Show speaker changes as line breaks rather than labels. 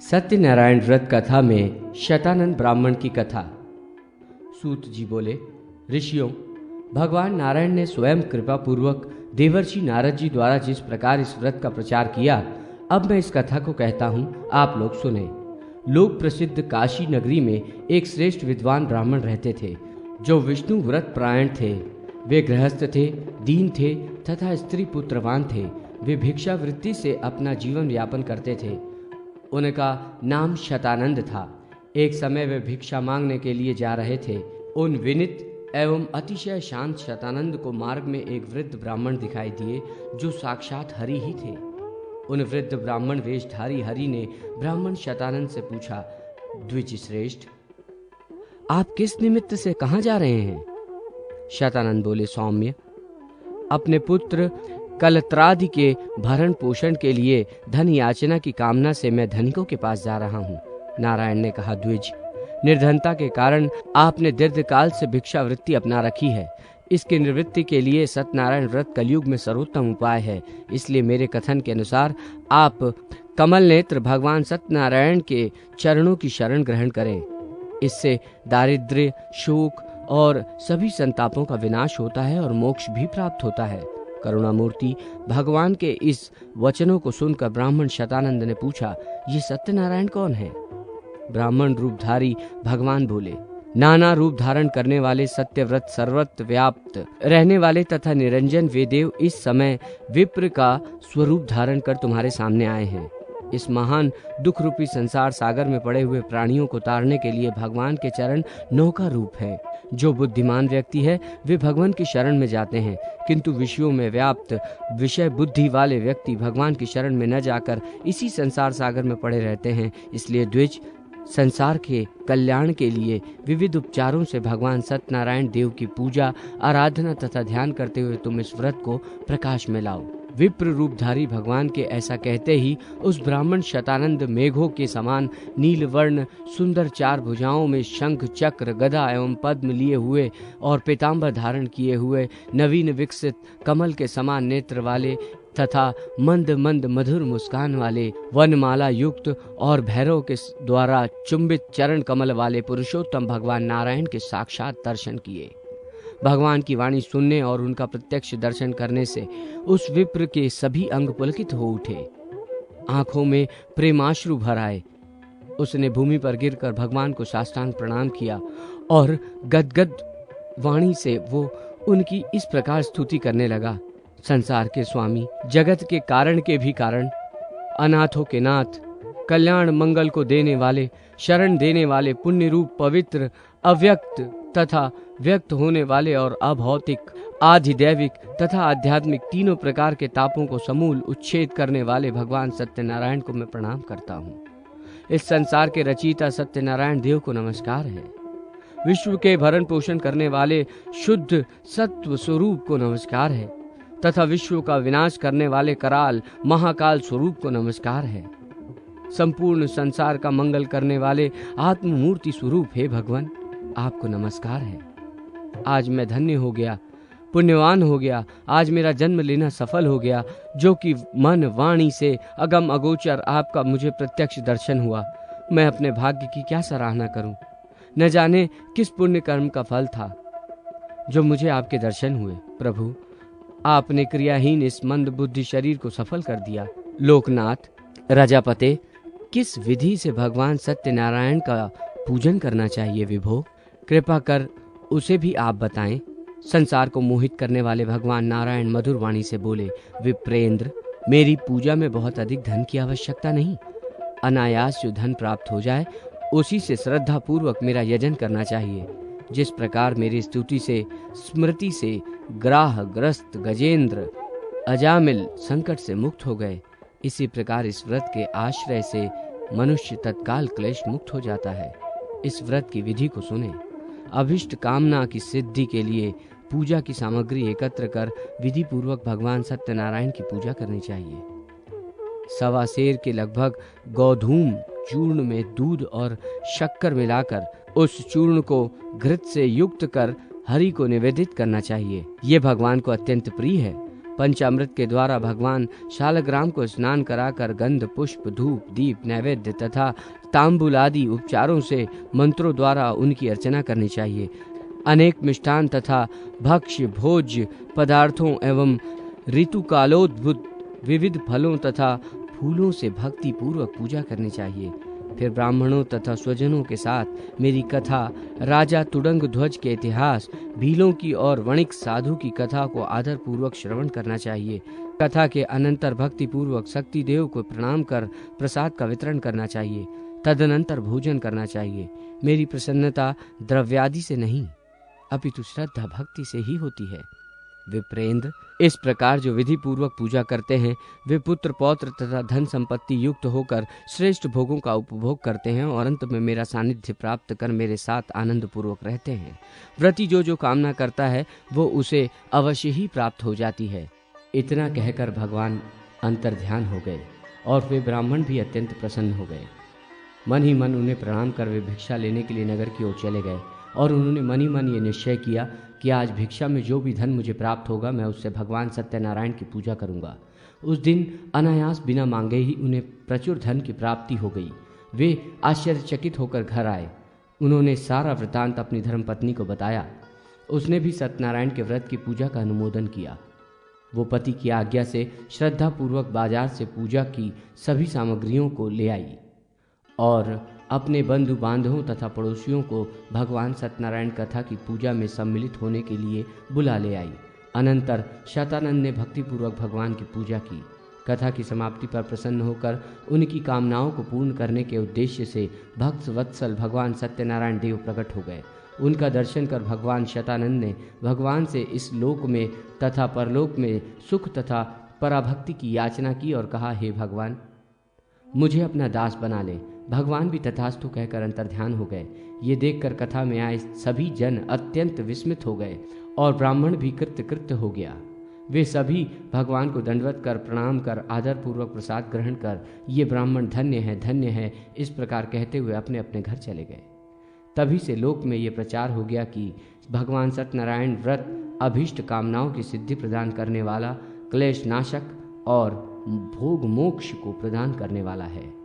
सत्यनारायण व्रत कथा में शतानंद ब्राह्मण की कथा। सूत जी बोले, ऋषियों, भगवान नारायण ने स्वयं कृपा पूर्वक देवर्षि नारद जी द्वारा जिस प्रकार इस व्रत का प्रचार किया, अब मैं इस कथा को कहता हूँ, आप लोग सुने। लोक प्रसिद्ध काशी नगरी में एक श्रेष्ठ विद्वान ब्राह्मण रहते थे, जो विष्णु व्रत परायण थे। वे गृहस्थ थे, दीन थे तथा स्त्री पुत्रवान थे। वे भिक्षावृत्ति से अपना जीवन यापन करते थे। उनका नाम शतानंद था। एक समय वे भिक्षा मांगने के लिए जा रहे थे। उन विनित एवं अतिशय शांत शतानंद को मार्ग में एक वृद्ध ब्राह्मण दिखाई दिए, जो साक्षात हरि ही थे। उन वृद्ध ब्राह्मण वेशधारी हरि ने ब्राह्मण शतानंद से पूछा, द्विज श्रेष्ठ, आप किस निमित्त से कहाँ जा रहे हैं? शतानंद बोले, सौम्य, अपने पुत्र कलत्रादि के भरण पोषण के लिए धन याचना की कामना से मैं धनिकों के पास जा रहा हूँ। नारायण ने कहा, द्विज, निर्धनता के कारण आपने दीर्घकाल से भिक्षावृत्ति अपना रखी है। इसकी निवृत्ति के लिए सत्यनारायण व्रत कलयुग में सर्वोत्तम उपाय है। इसलिए मेरे कथन के अनुसार आप कमल नेत्र भगवान सत्यनारायण के चरणों की शरण ग्रहण करें। इससे दारिद्र्य, शोक और सभी संतापों का विनाश होता है और मोक्ष भी प्राप्त होता है। करुणामूर्ति भगवान के इस वचनों को सुनकर ब्राह्मण शतानंद ने पूछा, ये सत्यनारायण कौन है? ब्राह्मण रूपधारी भगवान बोले, नाना रूप धारण करने वाले, सत्यव्रत, सर्वत्र व्याप्त रहने वाले तथा निरंजन वे देव इस समय विप्र का स्वरूप धारण कर तुम्हारे सामने आए हैं। इस महान दुख रूपी संसार सागर में पड़े हुए प्राणियों को तारने के लिए भगवान के चरण नौका रूप है। जो बुद्धिमान व्यक्ति है वे भगवान की शरण में जाते हैं, किंतु विषयों में व्याप्त विषय बुद्धि वाले व्यक्ति भगवान की शरण में न जाकर इसी संसार सागर में पड़े रहते हैं। इसलिए द्विज, संसार के कल्याण के लिए विविध उपचारों से भगवान सत्यनारायण देव की पूजा, आराधना तथा ध्यान करते हुए तुम इस व्रत को प्रकाश में लाओ। विप्र रूपधारी भगवान के ऐसा कहते ही उस ब्राह्मण शतानंद मेघों के समान नीलवर्ण सुंदर चार भुजाओं में शंख, चक्र, गदा एवं पद्म लिए हुए और पीतांबर धारण किए हुए, नवीन विकसित कमल के समान नेत्र वाले तथा मंद मंद मधुर मुस्कान वाले, वनमाला युक्त और भैरव के द्वारा चुंबित चरण कमल वाले पुरुषोत्तम भगवान नारायण के साक्षात दर्शन किए। भगवान की वाणी सुनने और उनका प्रत्यक्ष दर्शन करने से उस विप्र के सभी अंग पुलकित हो उठे, आंखों में प्रेमाश्रु भर आए। उसने भूमि पर गिरकर भगवान को साष्टांग प्रणाम किया और गदगद वाणी से वो उनकी इस प्रकार स्तुति करने लगा, संसार के स्वामी, जगत के कारण के भी कारण, अनाथों के नाथ, कल्याण मंगल को देने वाले, शरण देने वाले, पुण्य रूप, पवित्र, अव्यक्त तथा व्यक्त होने वाले और अभौतिक, आधिदैविक तथा आध्यात्मिक तीनों प्रकार के तापों को समूल उच्छेद करने वाले भगवान सत्यनारायण को मैं प्रणाम करता हूँ। इस संसार के रचयिता सत्यनारायण देव को नमस्कार है। विश्व के भरण पोषण करने वाले शुद्ध सत्व स्वरूप को नमस्कार है तथा विश्व का विनाश करने वाले कराल महाकाल स्वरूप को नमस्कार है। संपूर्ण संसार का मंगल करने वाले आत्ममूर्ति स्वरूप हे भगवान, आपको नमस्कार है। आज मैं धन्य हो गया, पुण्यवान हो गया। आज मेरा जन्म लेना सफल हो गया, जो कि मन वाणी से अगम अगोचर आपका मुझे प्रत्यक्ष दर्शन हुआ। मैं अपने भाग्य की क्या सराहना करूं? न जाने किस पुण्य कर्म का फल था जो मुझे आपके दर्शन हुए। प्रभु, आपने क्रियाहीन इस मंद बुद्धि शरीर को सफल कर दिया। लोकनाथ, राजापते, किस विधि से भगवान सत्यनारायण का पूजन करना चाहिए विभो? कृपा कर उसे भी आप बताएं। संसार को मोहित करने वाले भगवान नारायण मधुर वाणी से बोले, विप्रेंद्र, मेरी पूजा में बहुत अधिक धन की आवश्यकता नहीं। अनायास जो धन प्राप्त हो जाए उसी से श्रद्धा पूर्वक मेरा यजन करना चाहिए। जिस प्रकार मेरी स्तुति से, स्मृति से ग्राह ग्रस्त गजेंद्र अजामिल संकट से मुक्त हो गए, इसी प्रकार इस व्रत के आश्रय से मनुष्य तत्काल क्लेश मुक्त हो जाता है। इस व्रत की विधि को सुने। अभिष्ट कामना की सिद्धि के लिए पूजा की सामग्री एकत्र कर विधि पूर्वक भगवान सत्यनारायण की पूजा करनी चाहिए। सवा सेर के लगभग गोधूम चूर्ण में दूध और शक्कर मिलाकर उस चूर्ण को घृत से युक्त कर हरि को निवेदित करना चाहिए। ये भगवान को अत्यंत प्रिय है। पंचामृत के द्वारा भगवान शालग्राम को स्नान कराकर गंध, पुष्प, धूप, दीप, नैवेद्य तथा तांबूल आदि उपचारों से मंत्रों द्वारा उनकी अर्चना करनी चाहिए। अनेक मिष्ठान तथा भक्ष्य भोज्य पदार्थों एवं ऋतुकालोद्भुत विविध फलों तथा फूलों से भक्ति पूर्वक पूजा करनी चाहिए। फिर ब्राह्मणों तथा स्वजनों के साथ मेरी कथा, राजा तुडंग ध्वज के इतिहास, भीलों की और वणिक साधु की कथा को आदर पूर्वक श्रवण करना चाहिए। कथा के अनंतर भक्ति पूर्वक शक्ति देव को प्रणाम कर प्रसाद का वितरण करना चाहिए। तदनंतर भोजन करना चाहिए। मेरी प्रसन्नता द्रव्यादि से नहीं अपितु श्रद्धा भक्ति से ही होती है। विप्रेंद्र, इस प्रकार जो विधि पूर्वक पूजा करते हैं वे पुत्र पौत्र तथा धन संपत्ति युक्त होकर श्रेष्ठ भोगों का उपभोग करते हैं और अंत में मेरा सानिध्य प्राप्त कर मेरे साथ आनंद पूर्वक रहते हैं। व्रती जो कामना करता है वो उसे अवश्य ही प्राप्त हो जाती है। इतना कहकर भगवान अंतर्ध्यान हो गए और वे ब्राह्मण भी अत्यंत प्रसन्न हो गए। मन ही मन उन्हें प्रणाम कर वे भिक्षा लेने के लिए नगर की ओर चले गए और उन्होंने मन ही मन ये निश्चय किया कि आज भिक्षा में जो भी धन मुझे प्राप्त होगा मैं उससे भगवान सत्यनारायण की पूजा करूंगा। उस दिन अनायास बिना मांगे ही उन्हें प्रचुर धन की प्राप्ति हो गई। वे आश्चर्यचकित होकर घर आए। उन्होंने सारा वृतांत अपनी धर्मपत्नी को बताया। उसने भी सत्यनारायण के व्रत की पूजा का अनुमोदन किया। वो पति की आज्ञा से श्रद्धापूर्वक बाजार से पूजा की सभी सामग्रियों को ले आई और अपने बंधु बांधवों तथा पड़ोसियों को भगवान सत्यनारायण कथा की पूजा में सम्मिलित होने के लिए बुला ले आई। अनंतर शतानंद ने भक्तिपूर्वक भगवान की पूजा की। कथा की समाप्ति पर प्रसन्न होकर उनकी कामनाओं को पूर्ण करने के उद्देश्य से भक्त वत्सल भगवान सत्यनारायण देव प्रकट हो गए। उनका दर्शन कर भगवान शतानंद ने भगवान से इस लोक में तथा परलोक में सुख तथा पराभक्ति की याचना की और कहा, हे भगवान, मुझे अपना दास बना ले। भगवान भी तथास्तु कहकर अंतर्ध्यान हो गए। ये देखकर कथा में आए सभी जन अत्यंत विस्मित हो गए और ब्राह्मण भी कृत्य हो गया। वे सभी भगवान को दंडवत कर प्रणाम कर आदर पूर्वक प्रसाद ग्रहण कर ये ब्राह्मण धन्य है इस प्रकार कहते हुए अपने अपने घर चले गए। तभी से लोक में ये प्रचार हो गया कि भगवान सत्यनारायण व्रत अभीष्ट कामनाओं की सिद्धि प्रदान करने वाला, क्लेश नाशक और भोग मोक्ष को प्रदान करने वाला है।